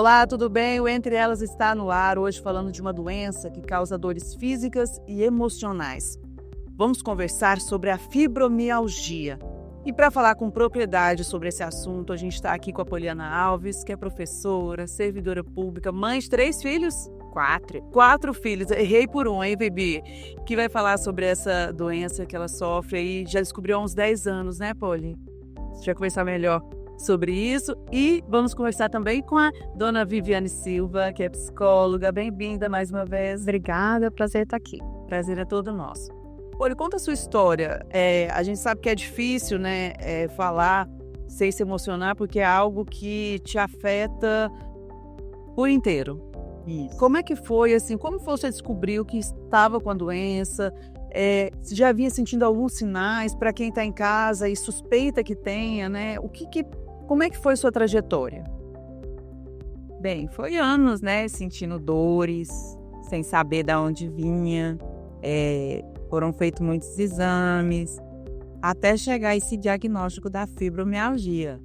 Olá, tudo bem? O Entre Elas está no ar, hoje falando de uma doença que causa dores físicas e emocionais. Vamos conversar sobre a fibromialgia. E para falar com propriedade sobre esse assunto, a gente está aqui com a Poliana Alves, que é professora, servidora pública, mãe de 3 filhos? 4 filhos, errei por um, hein, Bibi? Que vai falar sobre essa doença que ela sofre aí, já descobriu há uns 10 anos, né, Poli? A gente vai conversar melhor sobre isso e vamos conversar também com a dona Viviane Silva, que é psicóloga. Bem-vinda mais uma vez. Obrigada, prazer estar aqui. Prazer é todo nosso. Olha, conta a sua história. A gente sabe que é difícil, né, falar sem se emocionar, porque é algo que te afeta por inteiro. Isso. Como é que foi, assim, como você descobriu que estava com a doença? Você já vinha sentindo alguns sinais para quem está em casa e suspeita que tenha, né? Como é que foi sua trajetória? Bem, foi anos, né, sentindo dores, sem saber de onde vinha. Foram feitos muitos exames, até chegar esse diagnóstico da fibromialgia.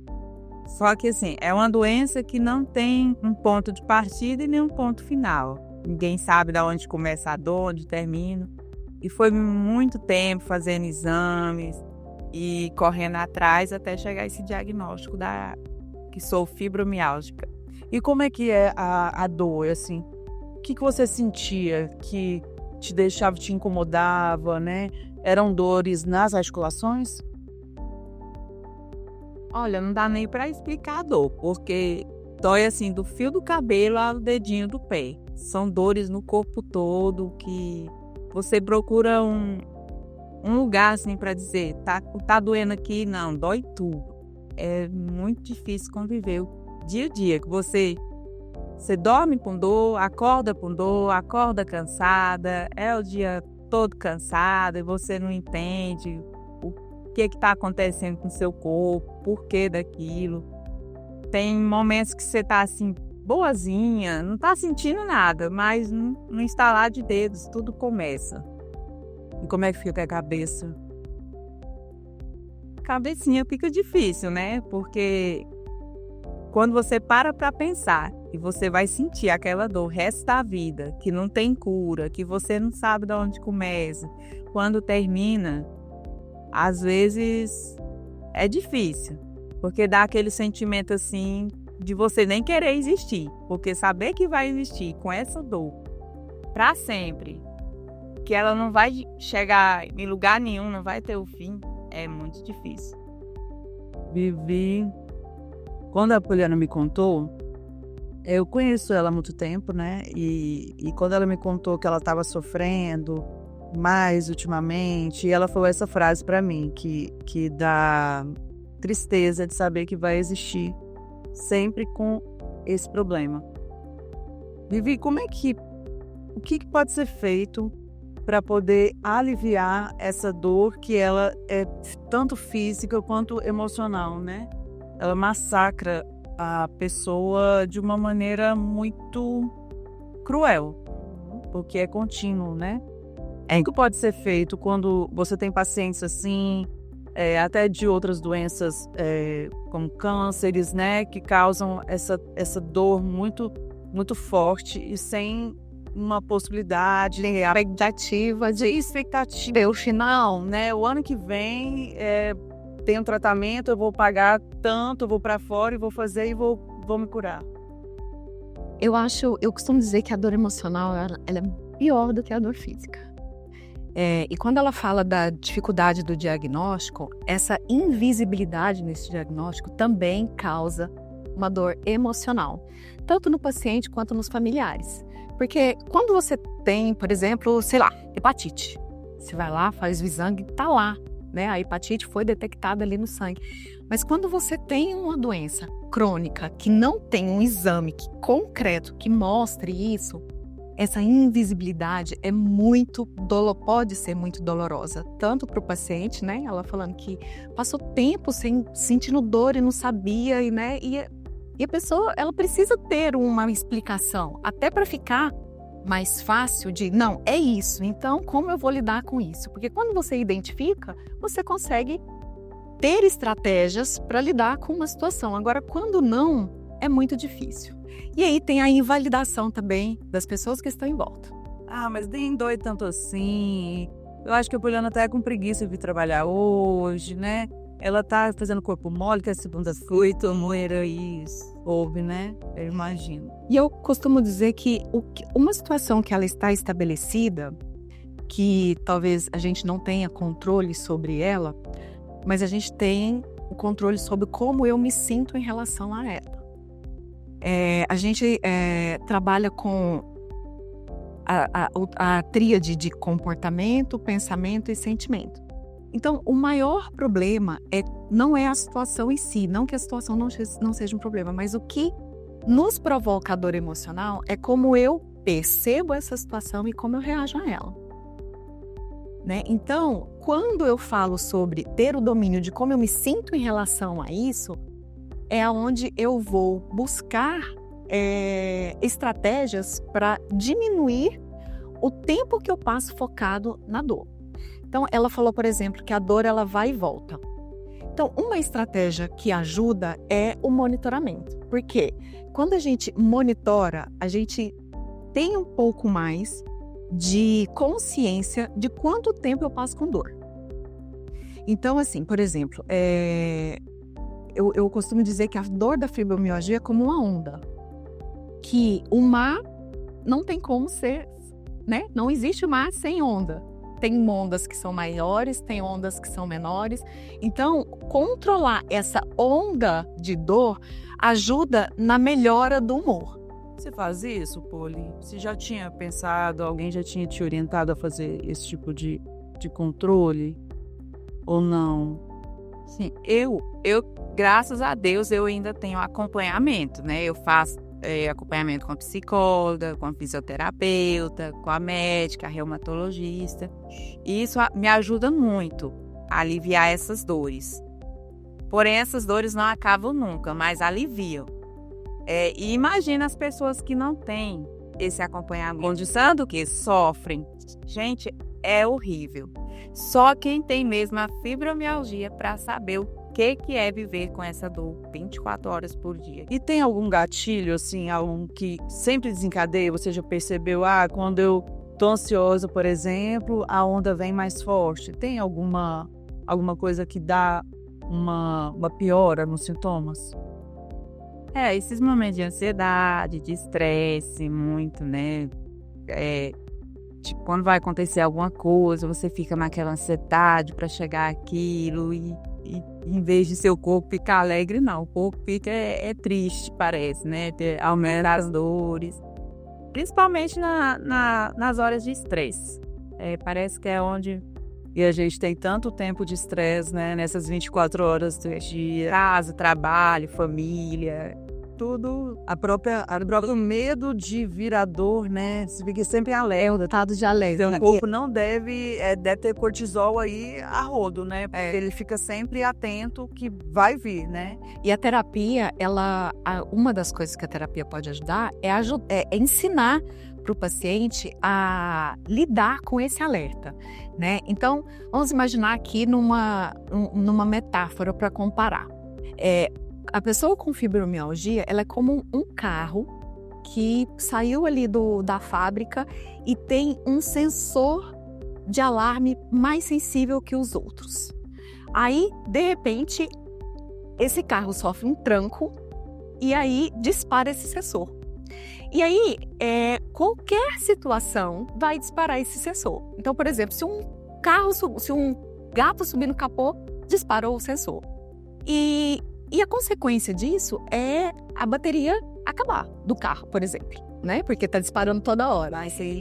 Só que, assim, é uma doença que não tem um ponto de partida e nem um ponto final. Ninguém sabe de onde começa a dor, onde termina. E foi muito tempo fazendo exames e correndo atrás até chegar esse diagnóstico que sou fibromialgica. E como é que é a dor, assim? O que você sentia que te deixava, te incomodava, né? Eram dores nas articulações? Olha, não dá nem para explicar a dor, porque dói assim do fio do cabelo ao dedinho do pé. São dores no corpo todo que você procura um lugar assim para dizer, tá doendo aqui, não, dói tudo. É muito difícil conviver o dia a dia, que você dorme com dor, acorda cansada, é o dia todo cansada e você não entende o que está acontecendo com o seu corpo, por que daquilo. Tem momentos que você está assim, boazinha, não está sentindo nada, mas no instalar de dedos tudo começa. E como é que fica a cabeça? Cabecinha fica difícil, né? Porque quando você para pensar e você vai sentir aquela dor o resto da vida, que não tem cura, que você não sabe de onde começa, quando termina, às vezes é difícil, porque dá aquele sentimento assim de você nem querer existir, porque saber que vai existir com essa dor para sempre, que ela não vai chegar em lugar nenhum, não vai ter o fim, é muito difícil. Vivi, quando a Poliana me contou, eu conheço ela há muito tempo, né? E quando ela me contou que ela estava sofrendo mais ultimamente, ela falou essa frase para mim, que dá tristeza de saber que vai existir sempre com esse problema. Vivi, o que pode ser feito para poder aliviar essa dor que ela é tanto física quanto emocional, né? Ela massacra a pessoa de uma maneira muito cruel, porque é contínuo, né? O que pode ser feito quando você tem pacientes assim, até de outras doenças como cânceres, né? Que causam essa dor muito, muito forte e sem uma possibilidade, expectativa do final, né? O ano que vem tem um tratamento, eu vou pagar tanto, eu vou para fora e vou fazer e vou me curar. Eu costumo dizer que a dor emocional ela é pior do que a dor física. E quando ela fala da dificuldade do diagnóstico, essa invisibilidade nesse diagnóstico também causa uma dor emocional, tanto no paciente quanto nos familiares. Porque quando você tem, por exemplo, sei lá, hepatite, você vai lá, faz o exame, tá lá, né? A hepatite foi detectada ali no sangue. Mas quando você tem uma doença crônica que não tem um exame concreto que mostre isso, essa invisibilidade pode ser muito dolorosa, tanto para o paciente, né? Ela falando que passou tempo sentindo dor e não sabia, né? E a pessoa, ela precisa ter uma explicação, até para ficar mais fácil de, não, é isso, então como eu vou lidar com isso? Porque quando você identifica, você consegue ter estratégias para lidar com uma situação. Agora, quando não, é muito difícil. E aí tem a invalidação também das pessoas que estão em volta. Ah, mas nem dói tanto assim. Eu acho que a Poliana tá com preguiça de vir trabalhar hoje, né? Ela tá fazendo corpo mole, que é segunda-feira, tomou isso. Houve, né? Eu imagino. E eu costumo dizer que uma situação que ela está estabelecida, que talvez a gente não tenha controle sobre ela, mas a gente tem o controle sobre como eu me sinto em relação a ela. A gente trabalha com a tríade de comportamento, pensamento e sentimento. Então, o maior problema não é a situação em si, não que a situação não seja um problema, mas o que nos provoca a dor emocional é como eu percebo essa situação e como eu reajo a ela. Né? Então, quando eu falo sobre ter o domínio de como eu me sinto em relação a isso, é onde eu vou buscar estratégias para diminuir o tempo que eu passo focado na dor. Então, ela falou, por exemplo, que a dor ela vai e volta. Então, uma estratégia que ajuda é o monitoramento. Porque quando a gente monitora, a gente tem um pouco mais de consciência de quanto tempo eu passo com dor. Então, assim, por exemplo, eu costumo dizer que a dor da fibromialgia é como uma onda. Que o mar não tem como ser, né? Não existe o mar sem onda. Tem ondas que são maiores, tem ondas que são menores. Então, controlar essa onda de dor ajuda na melhora do humor. Você faz isso, Poli? Você já tinha pensado, alguém já tinha te orientado a fazer esse tipo de controle? Ou não? Sim, eu, graças a Deus, eu ainda tenho acompanhamento, né? Eu faço acompanhamento com a psicóloga, com a fisioterapeuta, com a médica, a reumatologista. E isso me ajuda muito a aliviar essas dores. Porém, essas dores não acabam nunca, mas aliviam. E imagina as pessoas que não têm esse acompanhamento, condição que sofrem. Gente, é horrível. Só quem tem mesmo a fibromialgia para saber o que é viver com essa dor 24 horas por dia. E tem algum gatilho, assim, algum que sempre desencadeia? Você já percebeu, quando eu tô ansiosa, por exemplo, a onda vem mais forte. Tem alguma coisa que dá uma piora nos sintomas? Esses momentos de ansiedade, de estresse, muito, né? Tipo, quando vai acontecer alguma coisa, você fica naquela ansiedade para chegar àquilo e em vez de seu corpo ficar alegre, não. O corpo fica triste, parece, né? Aumenta as dores. Principalmente nas horas de estresse. Parece que é onde... E a gente tem tanto tempo de estresse, né? Nessas 24 horas de casa, trabalho, família... Tudo, o próprio medo de virar dor, né? Você fica sempre em alerta. Estado de alerta. Seu corpo não deve ter cortisol aí a rodo, né? Porque ele fica sempre atento que vai vir, né? E a terapia, uma das coisas que a terapia pode ajudar é ensinar para o paciente a lidar com esse alerta, né? Então, vamos imaginar aqui numa metáfora para comparar. A pessoa com fibromialgia, ela é como um carro que saiu ali da fábrica e tem um sensor de alarme mais sensível que os outros. Aí, de repente, esse carro sofre um tranco e aí dispara esse sensor. E aí, qualquer situação vai disparar esse sensor. Então, por exemplo, se um gato subir no capô, disparou o sensor. E a consequência disso é a bateria acabar do carro, por exemplo, né? Porque tá disparando toda hora.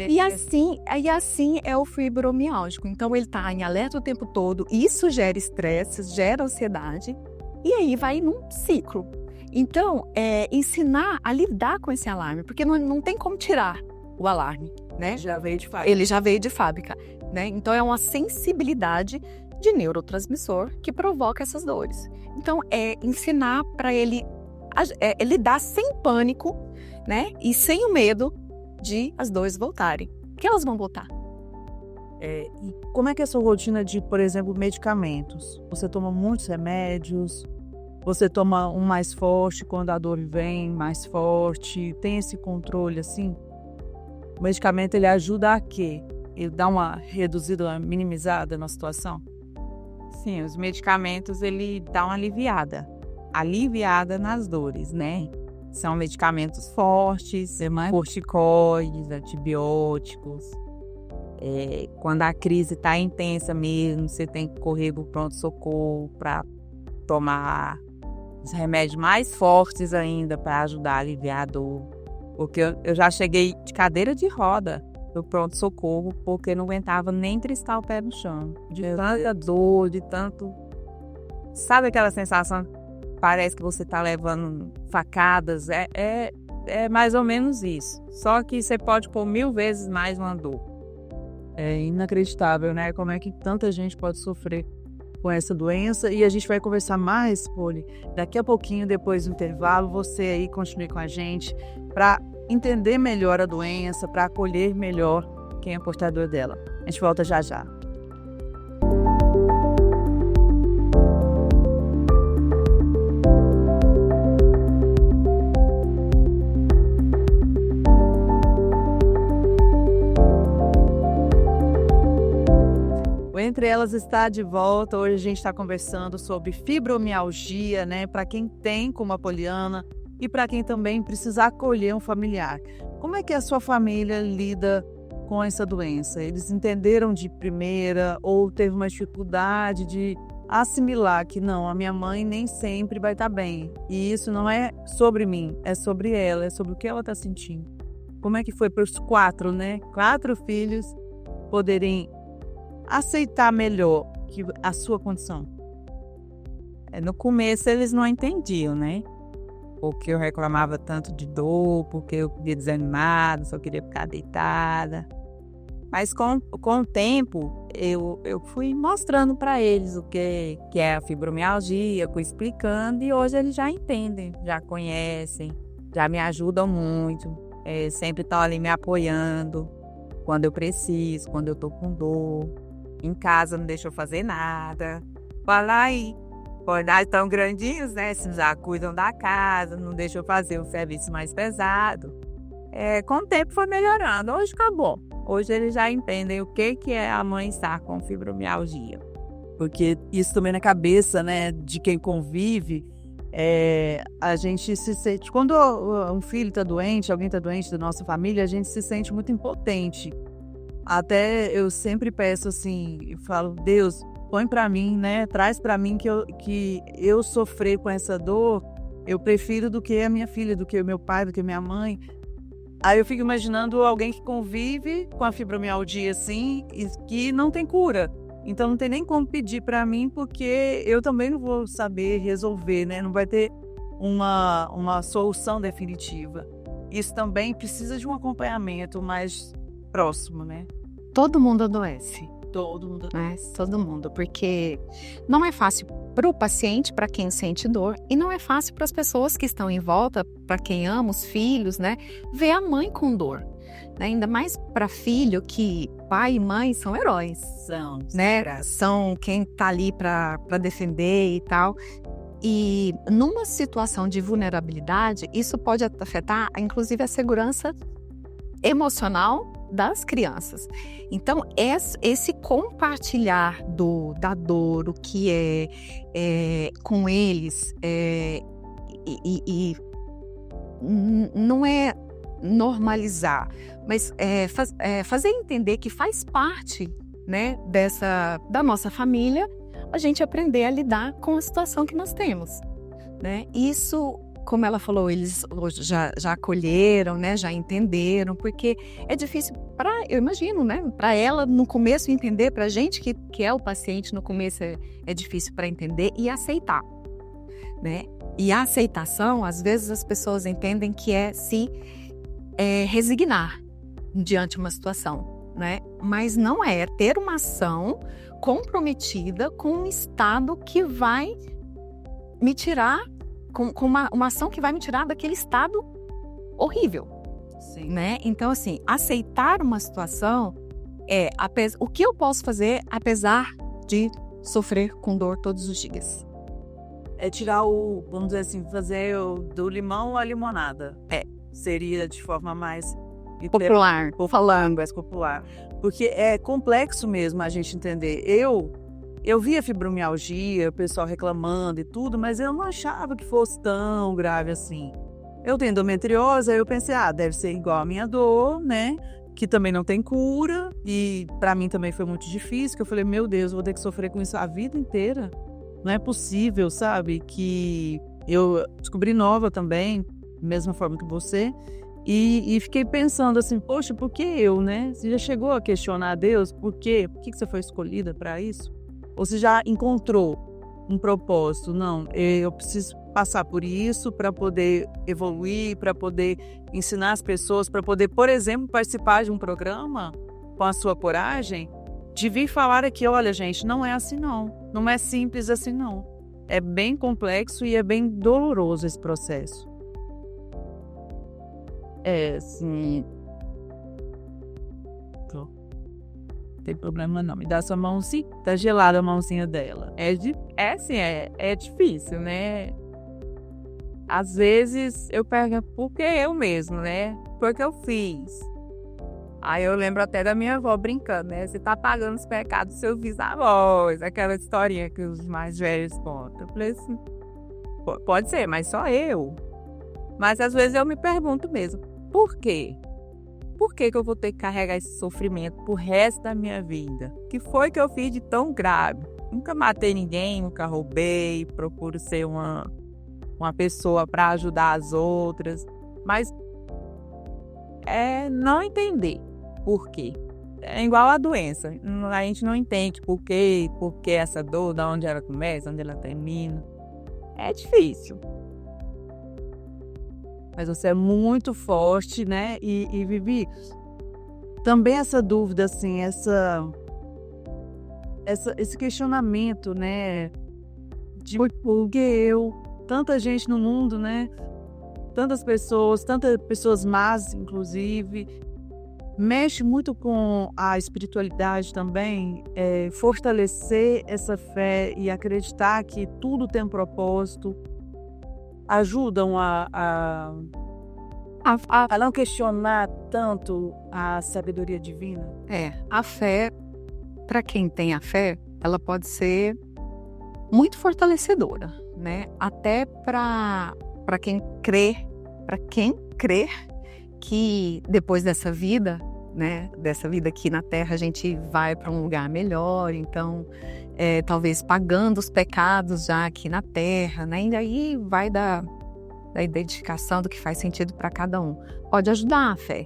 E assim é o fibromialgico. Então, ele tá em alerta o tempo todo. Isso gera estresse, gera ansiedade. E aí vai num ciclo. Então, ensinar a lidar com esse alarme. Porque não tem como tirar o alarme, né? Já veio de fábrica. Ele já veio de fábrica, né? Então, é uma sensibilidade de neurotransmissor que provoca essas dores. Então, ensinar para ele lidar sem pânico, né? E sem o medo de as dores voltarem. Que elas vão voltar. E como é que é a sua rotina de, por exemplo, medicamentos? Você toma muitos remédios? Você toma um mais forte quando a dor vem mais forte, tem esse controle assim? O medicamento ele ajuda a quê? Ele dá uma reduzida, uma minimizada na situação? Sim, os medicamentos ele dá uma aliviada nas dores, né? São medicamentos fortes, corticoides, antibióticos. Quando a crise está intensa mesmo, você tem que correr para o pronto-socorro para tomar os remédios mais fortes ainda para ajudar a aliviar a dor. Porque eu já cheguei de cadeira de roda do pronto-socorro porque não aguentava nem triscar o pé no chão. De tanta dor, de tanto... Sabe aquela sensação? Parece que você está levando facadas. É mais ou menos isso. Só que você pode pôr 1000 vezes mais uma dor. É inacreditável, né? Como é que tanta gente pode sofrer com essa doença. E a gente vai conversar mais, Poli, daqui a pouquinho, depois do intervalo. Você aí continue com a gente para entender melhor a doença, para acolher melhor quem é portador dela. A gente volta já já. Entre Elas está de volta. Hoje a gente está conversando sobre fibromialgia, né? Para quem tem, como a Poliana, e para quem também precisa acolher um familiar. Como é que a sua família lida com essa doença? Eles entenderam de primeira ou teve uma dificuldade de assimilar que não, a minha mãe nem sempre vai estar bem. E isso não é sobre mim, é sobre ela, é sobre o que ela está sentindo. Como é que foi para os 4, né? 4 filhos poderem aceitar melhor a sua condição? No começo eles não entendiam, né? Porque eu reclamava tanto de dor, porque eu queria desanimada, só queria ficar deitada. Mas com o tempo eu fui mostrando para eles o que é a fibromialgia, fui explicando, e hoje eles já entendem, já conhecem, já me ajudam muito, sempre estão ali me apoiando quando eu preciso, quando eu tô com dor. Em casa não deixam eu fazer nada. Fala aí, tão grandinhos, né? Se já cuidam da casa, não deixam eu fazer o serviço mais pesado. Com o tempo foi melhorando. Hoje acabou. Hoje eles já entendem o que é a mãe estar com fibromialgia. Porque isso também na cabeça, né, de quem convive, a gente se sente... Quando um filho está doente, alguém está doente da nossa família, a gente se sente muito impotente. Até eu sempre peço assim, eu falo, Deus, põe para mim, né? Traz para mim que eu sofrer com essa dor, eu prefiro do que a minha filha, do que o meu pai, do que a minha mãe. Aí eu fico imaginando alguém que convive com a fibromialgia assim, e que não tem cura. Então não tem nem como pedir para mim, porque eu também não vou saber resolver, né? Não vai ter uma solução definitiva. Isso também precisa de um acompanhamento mais próximo, né? Todo mundo adoece. Todo mundo adoece. Todo mundo, porque não é fácil para o paciente, para quem sente dor, e não é fácil para as pessoas que estão em volta, para quem ama os filhos, né? Ver a mãe com dor. Né? Ainda mais para filho, que pai e mãe são heróis. São, né? São quem tá ali para defender e tal. E numa situação de vulnerabilidade, isso pode afetar, inclusive, a segurança emocional das crianças. Então, esse compartilhar da dor, o que com eles, não é normalizar, mas fazer entender que faz parte, né, da nossa família, a gente aprender a lidar com a situação que nós temos, né? Isso, como ela falou, eles já acolheram, né? Já entenderam, porque é difícil eu imagino, né? Para ela no começo entender, para a gente que é o paciente no começo é difícil para entender e aceitar, né? E a aceitação, às vezes as pessoas entendem que é se resignar diante de uma situação, né? Mas não é ter uma ação comprometida com um estado que vai me tirar, com uma ação que vai me tirar daquele estado horrível. Sim. Né? Então, assim, aceitar uma situação o que eu posso fazer apesar de sofrer com dor todos os dias. é tirar vamos dizer assim, fazer do limão a limonada. Seria de forma mais Popular, falando. mais popular. Porque é complexo mesmo a gente entender. Eu via fibromialgia, o pessoal reclamando e tudo, mas eu não achava que fosse tão grave assim. Eu tenho endometriose, aí eu pensei, deve ser igual a minha dor, né? Que também não tem cura. E pra mim também foi muito difícil, que eu falei, meu Deus, eu vou ter que sofrer com isso a vida inteira. Não é possível, sabe? Que eu descobri nova também, mesma forma que você. E fiquei pensando assim, poxa, por que eu, né? Você já chegou a questionar a Deus? Por quê? Por que você foi escolhida para isso? Ou você já encontrou um propósito? Não, eu preciso passar por isso para poder evoluir, para poder ensinar as pessoas, para poder, por exemplo, participar de um programa com a sua coragem, de vir falar aqui, olha, gente, não é assim não. Não é simples assim não. É bem complexo e é bem doloroso esse processo. Sim. Não tem problema não. Me dá sua mãozinha. Tá gelada a mãozinha dela. É difícil, né? Às vezes eu pergunto por que eu mesmo, né? Por que eu fiz? Aí eu lembro até da minha avó brincando, né? Você tá pagando os pecados dos seus bisavós. Aquela historinha que os mais velhos contam. Eu falei assim, pode ser, mas só eu. Mas às vezes eu me pergunto mesmo, por quê? Por que eu vou ter que carregar esse sofrimento pro resto da minha vida? O que foi que eu fiz de tão grave? Nunca matei ninguém, nunca roubei, procuro ser uma pessoa para ajudar as outras. Mas não entender por quê. É igual a doença. A gente não entende por quê essa dor, de onde ela começa, onde ela termina. É difícil. Mas você é muito forte, né? E Vivi, também essa dúvida, assim, esse questionamento, né? De por que eu? Tanta gente no mundo, né? Tantas pessoas más, inclusive. Mexe muito com a espiritualidade também, fortalecer essa fé e acreditar que tudo tem um propósito. Ajudam a não questionar tanto a sabedoria divina? A fé, para quem tem a fé, ela pode ser muito fortalecedora, né? Até para quem crê que depois dessa vida, né? Dessa vida aqui na Terra, a gente vai para um lugar melhor, então talvez pagando os pecados já aqui na Terra, né? E aí vai da identificação do que faz sentido para cada um. Pode ajudar a fé.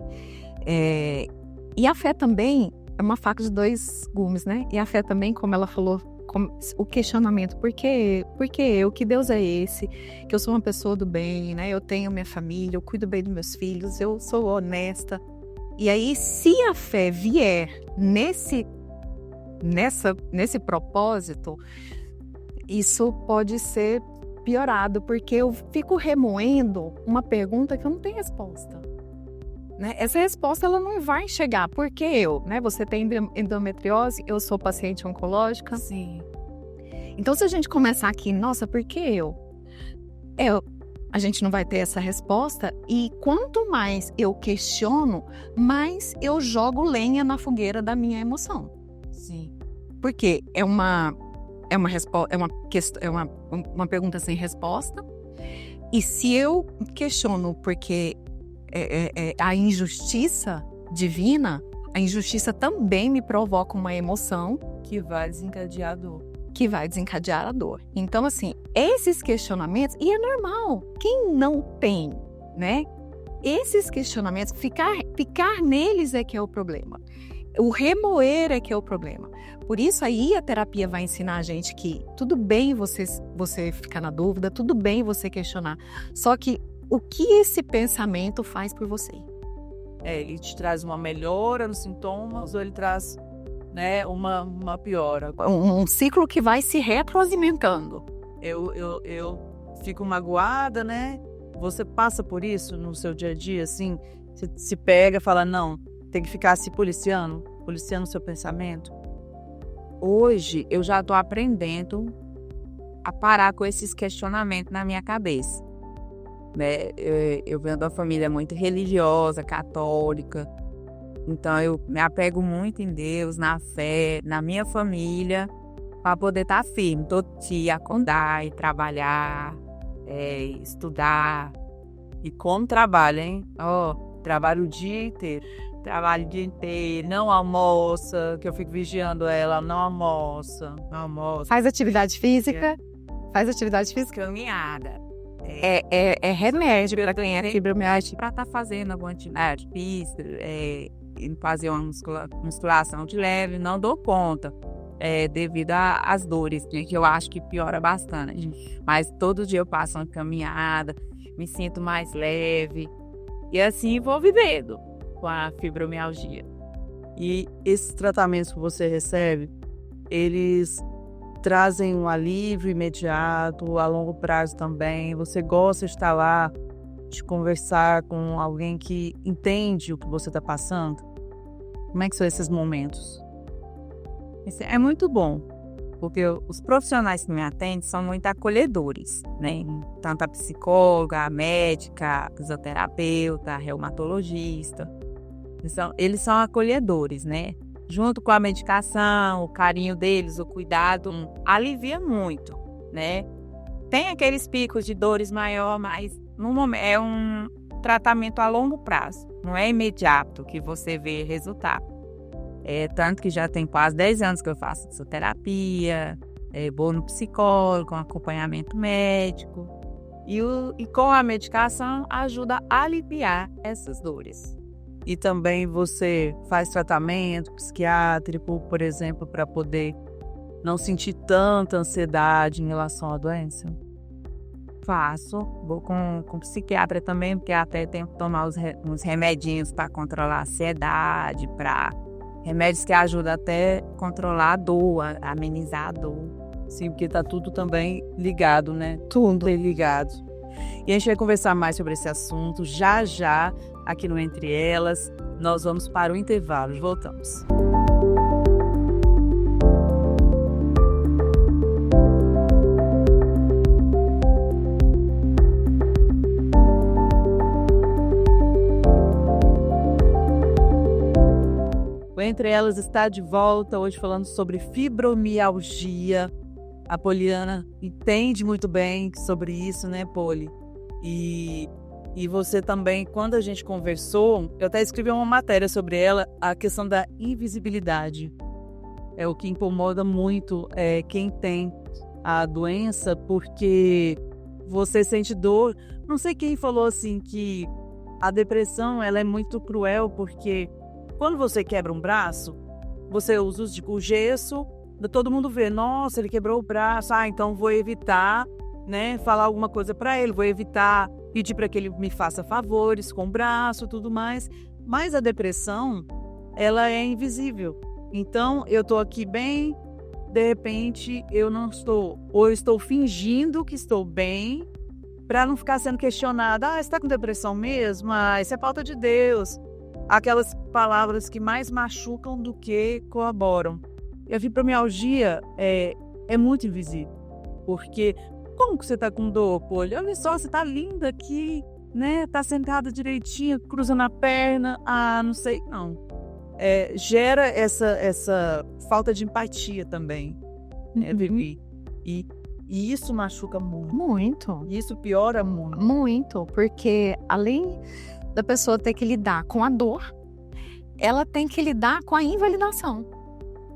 E a fé também é uma faca de dois gumes, né? E a fé também, como ela falou, o questionamento, por que eu? Que Deus é esse? Que eu sou uma pessoa do bem, né? Eu tenho minha família, eu cuido bem dos meus filhos, eu sou honesta. E aí, se a fé vier nesse propósito, isso pode ser piorado, porque eu fico remoendo uma pergunta que eu não tenho resposta. Né? Essa resposta ela não vai chegar. Por que eu? Né? Você tem endometriose, eu sou paciente oncológica. Sim. Então, se a gente começar aqui, nossa, por que eu? A gente não vai ter essa resposta, e quanto mais eu questiono, mais eu jogo lenha na fogueira da minha emoção. Sim. Porque é uma pergunta sem resposta. E se eu questiono porque a injustiça divina, a injustiça também me provoca uma emoção que vai desencadear a dor. Então, assim, esses questionamentos, e é normal, quem não tem, né? Esses questionamentos, ficar neles é que é o problema. O remoer é que é o problema. Por isso, aí a terapia vai ensinar a gente que tudo bem você ficar na dúvida, tudo bem você questionar. Só que o que esse pensamento faz por você? Ele te traz uma melhora nos sintomas ou ele traz, né, uma piora? Um ciclo que vai se retroalimentando. Eu fico magoada, né? Você passa por isso no seu dia a dia, assim? Você se pega e fala, não, tem que ficar se policiando o seu pensamento? Hoje eu já estou aprendendo a parar com esses questionamentos na minha cabeça. Né? Eu venho de uma família muito religiosa, católica, então eu me apego muito em Deus, na fé, na minha família, para poder estar firme, todo dia acordar e trabalhar, estudar. E como trabalha, hein? Trabalho o dia inteiro. Trabalho o dia inteiro, não almoça, que eu fico vigiando ela, não almoça. Faz atividade física? Faz atividade física? Caminhada. É remédio para ganhar fibromialgia. Para estar fazendo alguma atividade física, fazer uma musculação de leve, não dou conta. Devido às dores, que eu acho que piora bastante. Mas todo dia eu passo uma caminhada, me sinto mais leve. E assim vou vivendo com a fibromialgia. E esses tratamentos que você recebe, eles trazem um alívio imediato, a longo prazo também? Você gosta de estar lá, de conversar com alguém que entende o que você está passando? Como é que são esses momentos? Isso é muito bom, porque os profissionais que me atendem são muito acolhedores, né? Tanto a psicóloga, a médica, a fisioterapeuta, a reumatologista. Eles são acolhedores, né? Junto com a medicação, o carinho deles, o cuidado, alivia muito, né? Tem aqueles picos de dores maior, mas no momento é um tratamento a longo prazo, não é imediato que você vê resultado. Tanto que já tem quase 10 anos que eu faço fisioterapia, vou no psicólogo, com acompanhamento médico. E com a medicação ajuda a aliviar essas dores. E também você faz tratamento psiquiátrico, por exemplo, para poder não sentir tanta ansiedade em relação à doença? Faço. Vou com psiquiatra também, porque até tenho que tomar uns remedinhos para controlar a ansiedade, remédios que ajudam até a controlar a dor, a amenizar a dor. Sim, porque tá tudo também ligado, né? Tudo ligado. E a gente vai conversar mais sobre esse assunto já, aqui no Entre Elas. Nós vamos para o intervalo. Voltamos. O Entre Elas está de volta, hoje falando sobre fibromialgia. A Poliana entende muito bem sobre isso, né, Poli? E você também, quando a gente conversou, eu até escrevi uma matéria sobre ela, a questão da invisibilidade. É o que incomoda muito quem tem a doença, porque você sente dor. Não sei quem falou assim que a depressão ela é muito cruel, porque quando você quebra um braço, você usa o gesso, todo mundo vê, nossa, ele quebrou o braço, então vou evitar, né, falar alguma coisa para ele, vou evitar pedir para que ele me faça favores com o braço e tudo mais. Mas a depressão, ela é invisível. Então, eu estou aqui bem, de repente eu não estou, ou eu estou fingindo que estou bem, para não ficar sendo questionada, você está com depressão mesmo? Isso é falta de Deus. Aquelas palavras que mais machucam do que colaboram. E a fibromialgia é muito invisível, porque como que você tá com dor, pô? Olha só, você tá linda aqui, né? Tá sentada direitinho, cruzando a perna, não sei, não. Gera essa falta de empatia também, né, Vivi? E isso machuca muito. Muito. E isso piora muito. Muito, porque além da pessoa ter que lidar com a dor, ela tem que lidar com a invalidação,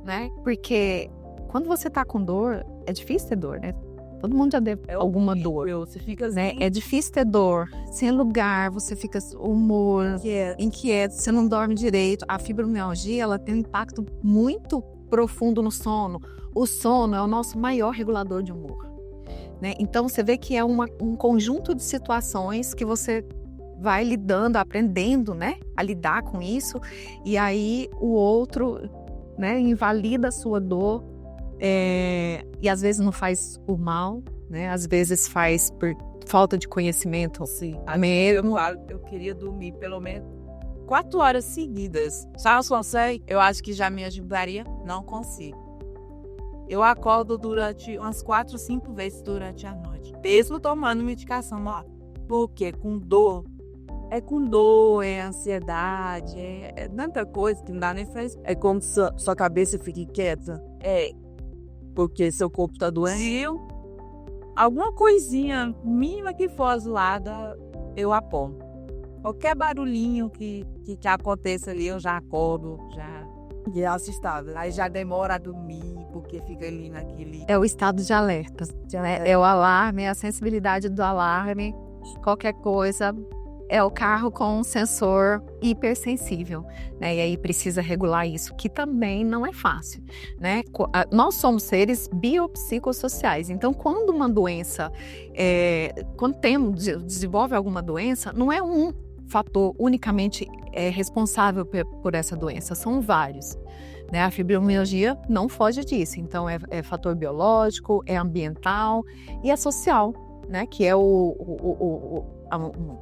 né? Porque quando você tá com dor, é difícil ter dor, né? Todo mundo já teve alguma dor. Você fica assim, né? É difícil ter dor. Sem lugar, você fica humor, inquieto, você não dorme direito. A fibromialgia, ela tem um impacto muito profundo no sono. O sono é o nosso maior regulador de humor, né? Então, você vê que é um conjunto de situações que você vai lidando, aprendendo, né, a lidar com isso. E aí, o outro, né, invalida a sua dor. E às vezes não faz por mal, né? Às vezes faz por falta de conhecimento. Sim. Eu queria dormir pelo menos 4 horas seguidas. Só não consegue? Eu acho que já me ajudaria. Não consigo. eu acordo durante umas 4, 5 vezes durante a noite, mesmo tomando medicação, ó, porque com dor, é ansiedade, é tanta coisa que não dá nem pra... É como se sua cabeça fique quieta. Porque seu corpo tá doente. Alguma coisinha mínima que for zoada, eu aponto. Qualquer barulhinho que aconteça ali, eu já acordo, já... E é assustável. Aí já demora a dormir, porque fica ali naquele... É o estado de alerta. É o alarme, é a sensibilidade do alarme. Qualquer coisa, é o carro com um sensor hipersensível, né? E aí precisa regular isso, que também não é fácil, né? Nós somos seres biopsicossociais. Então, quando uma doença, desenvolve alguma doença, não é um fator unicamente responsável por essa doença, são vários. Né? A fibromialgia não foge disso, então é fator biológico, é ambiental e é social, né? Que é o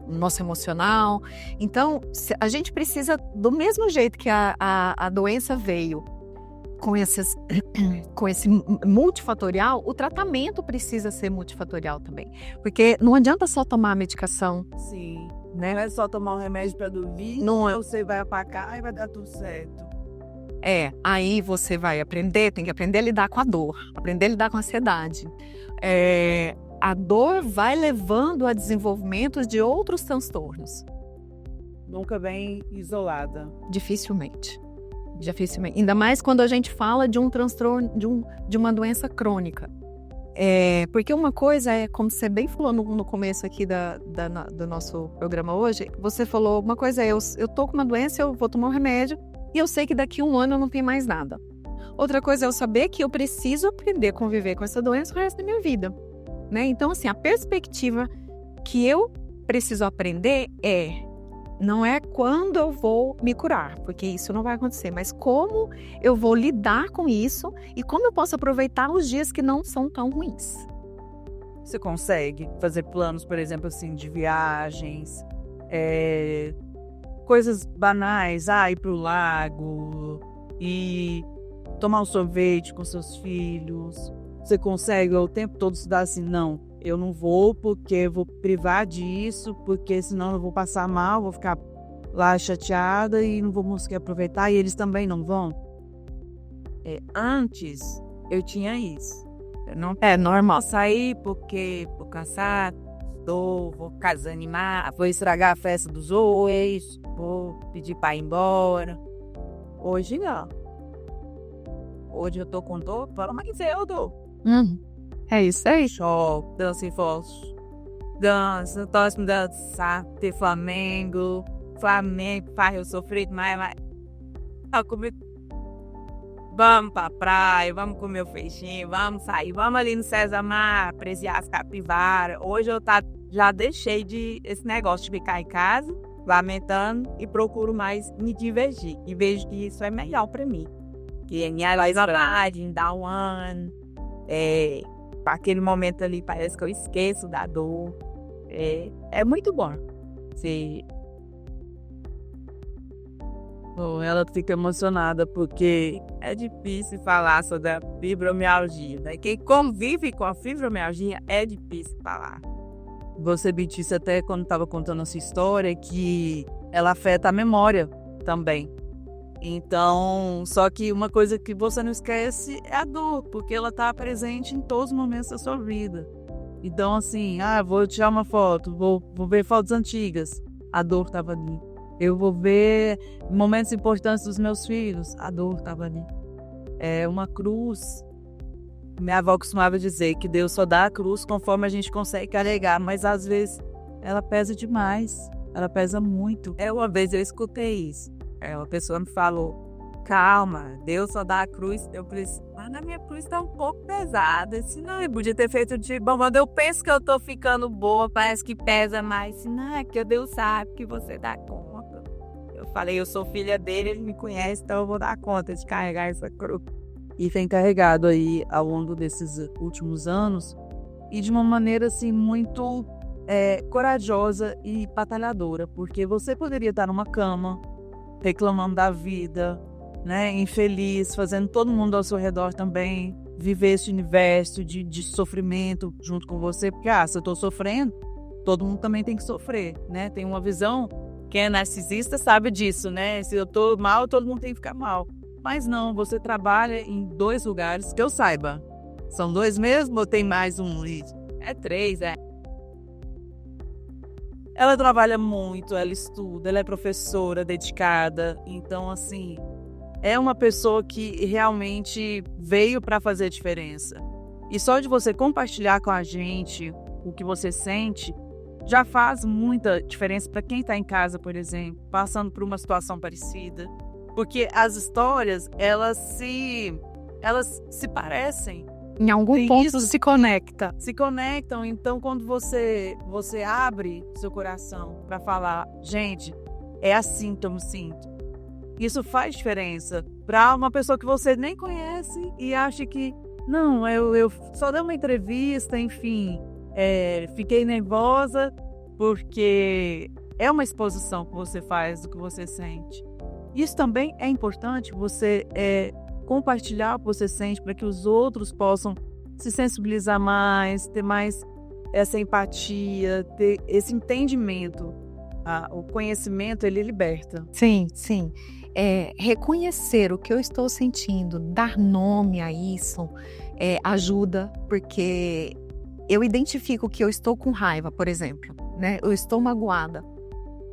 nosso emocional. Então, a gente precisa, do mesmo jeito que a doença veio com esse multifatorial, o tratamento precisa ser multifatorial também, porque não adianta só tomar a medicação. Sim. Né? Não é só tomar um remédio para dormir, não é. Você vai apagar e vai dar tudo certo. Aí você vai tem que aprender a lidar com a dor, aprender a lidar com a ansiedade. A dor vai levando a desenvolvimento de outros transtornos. Nunca bem isolada. Dificilmente. Ainda mais quando a gente fala de um transtorno, de uma doença crônica. Porque uma coisa como você bem falou no começo aqui do nosso programa hoje, você falou, uma coisa eu tô com uma doença, eu vou tomar um remédio e eu sei que daqui a 1 ano eu não tenho mais nada. Outra coisa é eu saber que eu preciso aprender a conviver com essa doença o resto da minha vida, né? Então, assim, a perspectiva que eu preciso aprender não é quando eu vou me curar, porque isso não vai acontecer, mas como eu vou lidar com isso e como eu posso aproveitar os dias que não são tão ruins. Você consegue fazer planos, por exemplo, assim, de viagens, coisas banais, ir pro lago e tomar um sorvete com seus filhos. Você consegue o tempo todo se dar assim, não, eu não vou porque eu vou privar disso, porque senão eu vou passar mal, vou ficar lá chateada e não vou conseguir aproveitar, e eles também não vão. Antes, eu tinha isso. Eu não normal sair porque vou cansar, vou ficar desanimar, vou estragar a festa dos outros, vou pedir para ir embora. Hoje não. Hoje eu tô com dor, fala, mas eu dou. É isso aí. Show, dança em falso. Dança, torce pra dançar, ter Flamengo faz eu sofrer, mas comigo. Vamos pra praia, vamos comer o peixinho, vamos sair, vamos ali no César Mar, apreciar as capivaras. Hoje eu já deixei esse negócio de ficar em casa, lamentando, e procuro mais me divertir. E vejo que isso é melhor pra mim. Que é minha vontade, em dar um ano. Aquele momento ali parece que eu esqueço da dor. É muito bom. Bom, ela fica emocionada porque é difícil falar sobre a fibromialgia, né? Quem convive com a fibromialgia é difícil falar. Você me disse até quando estava contando a sua história que ela afeta a memória também. Então, só que uma coisa que você não esquece é a dor, porque ela está presente em todos os momentos da sua vida. Então, assim, vou tirar uma foto, vou ver fotos antigas, a dor estava ali. Eu vou ver momentos importantes dos meus filhos, a dor estava ali. É uma cruz. Minha avó costumava dizer que Deus só dá a cruz conforme a gente consegue carregar, mas às vezes ela pesa demais, ela pesa muito. Uma vez eu escutei isso. Uma pessoa me falou, calma, Deus só dá a cruz. Eu falei, mas a minha cruz tá um pouco pesada. Eu disse, não, eu podia ter feito de bom, mas eu penso que eu tô ficando boa, parece que pesa mais. Eu disse, não, é que Deus sabe que você dá conta. Eu falei, eu sou filha dele, ele me conhece, então eu vou dar conta de carregar essa cruz. E tem carregado aí ao longo desses últimos anos, e de uma maneira assim muito corajosa e batalhadora, porque você poderia estar numa cama, reclamando da vida, né, infeliz, fazendo todo mundo ao seu redor também viver esse universo de sofrimento junto com você, porque, se eu tô sofrendo, todo mundo também tem que sofrer, né? Tem uma visão, quem é narcisista sabe disso, né? Se eu tô mal, todo mundo tem que ficar mal. Mas não, você trabalha em 2 lugares, que eu saiba. São 2 mesmo ou tem mais um? É 3, Ela trabalha muito, ela estuda, ela é professora dedicada. Então, assim, é uma pessoa que realmente veio para fazer diferença. E só de você compartilhar com a gente o que você sente, já faz muita diferença para quem está em casa, por exemplo, passando por uma situação parecida. Porque as histórias, elas se parecem. Em algum Tem ponto isso. se conecta. Se conectam, então quando você abre seu coração para falar, gente, é assim que eu me sinto. Isso faz diferença para uma pessoa que você nem conhece e acha que, não, eu só dei uma entrevista, enfim, fiquei nervosa, porque é uma exposição que você faz do que você sente. Isso também é importante, você compartilhar o que você sente para que os outros possam se sensibilizar mais, ter mais essa empatia, ter esse entendimento. O conhecimento, ele liberta. Sim, sim. Reconhecer o que eu estou sentindo, dar nome a isso, ajuda, porque eu identifico que eu estou com raiva, por exemplo, né? Eu estou magoada.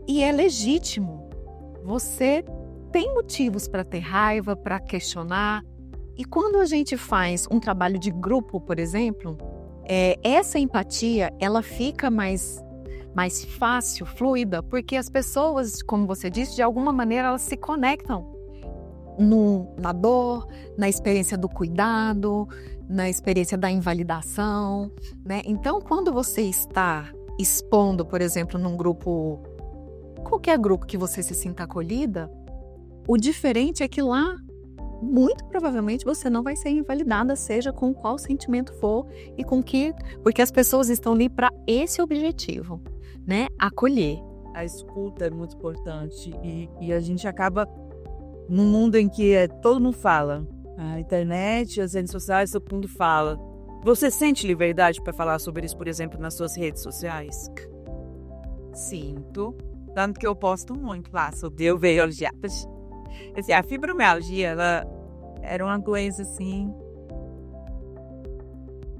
E é legítimo. Você tem motivos para ter raiva, para questionar. E quando a gente faz um trabalho de grupo, por exemplo, essa empatia, ela fica mais fácil, fluida, porque as pessoas, como você disse, de alguma maneira elas se conectam na dor, na experiência do cuidado, na experiência da invalidação, né? Então, quando você está expondo, por exemplo, num grupo, qualquer grupo que você se sinta acolhida, o diferente é que lá, muito provavelmente, você não vai ser invalidada, seja com qual sentimento for e com que... Porque as pessoas estão ali para esse objetivo, né? Acolher. A escuta é muito importante e a gente acaba num mundo em que todo mundo fala. A internet, as redes sociais, todo mundo fala. Você sente liberdade para falar sobre isso, por exemplo, nas suas redes sociais? Sinto. Tanto que eu posto muito lá sobre eu vejo assim, a fibromialgia, ela era uma doença assim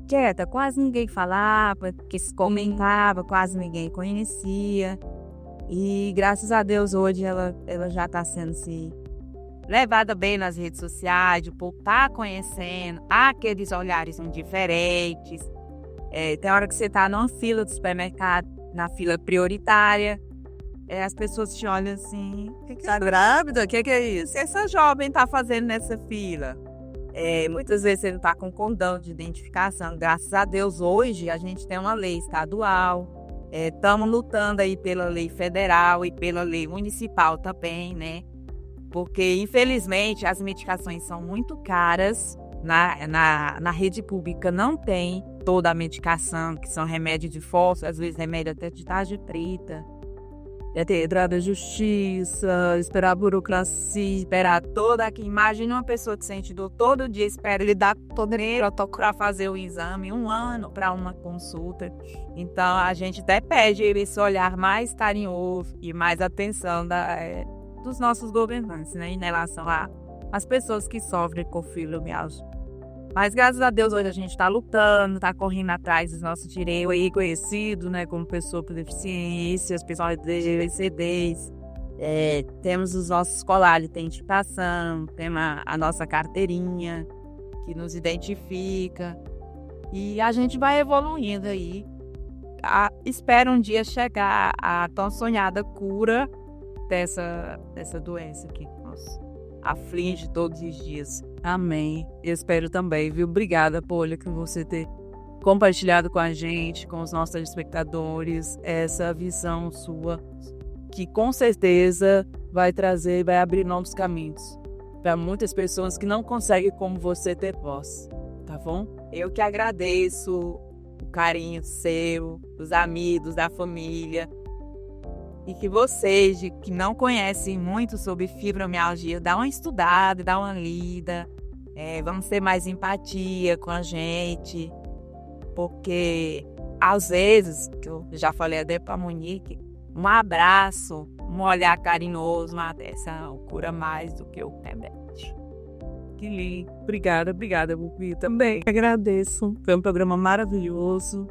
quieta, quase ninguém falava, que se comentava, quase ninguém conhecia. E graças a Deus hoje ela já está sendo assim, levada bem nas redes sociais, o povo tá conhecendo, há aqueles olhares diferentes. Tem hora que você tá numa fila do supermercado, na fila prioritária, as pessoas te olham assim, Tá grávida? O que é isso? o que essa jovem tá fazendo nessa fila? Muitas vezes você não tá com condão de identificação. Graças a Deus, hoje a gente tem uma lei estadual, estamos lutando aí pela lei federal e pela lei municipal também, né? Porque, infelizmente, as medicações são muito caras. Na rede pública não tem toda a medicação, que são remédio de fósforo, às vezes remédio até de tarja preta. Ter entrar na justiça, esperar a burocracia, esperar toda aqui. Imagina uma pessoa que sente dor todo dia, espera ele dar todo o protocolo para fazer o exame, 1 ano para uma consulta. Então, a gente até pede esse olhar mais carinhoso e mais atenção dos nossos governantes, né, em relação às pessoas que sofrem com fibromialgia. Mas, graças a Deus, hoje a gente está lutando, está correndo atrás dos nossos direitos, aí conhecido, né, como pessoa com deficiência, as pessoas DGCDs. Temos os nossos colares de identificação, temos a nossa carteirinha que nos identifica. E a gente vai evoluindo aí. Espero um dia chegar à tão sonhada cura dessa doença que nos aflige todos os dias. Amém. Eu espero também, viu? Obrigada, Polly, por você ter compartilhado com a gente, com os nossos telespectadores, essa visão sua, que com certeza vai trazer, vai abrir novos caminhos para muitas pessoas que não conseguem, como você, ter voz. Tá bom? Eu que agradeço o carinho seu, dos amigos, da família. E que vocês, que não conhecem muito sobre fibromialgia, dá uma estudada, dá uma lida, Vamos ter mais empatia com a gente, porque às vezes, que eu já falei até para a Monique, um abraço, um olhar carinhoso, uma atenção cura mais do que o remédio. Que lindo. Obrigada, Bubi. Também agradeço. Foi um programa maravilhoso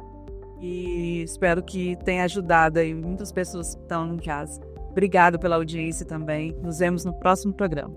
e espero que tenha ajudado aí muitas pessoas que estão em casa. Obrigada pela audiência também. Nos vemos no próximo programa.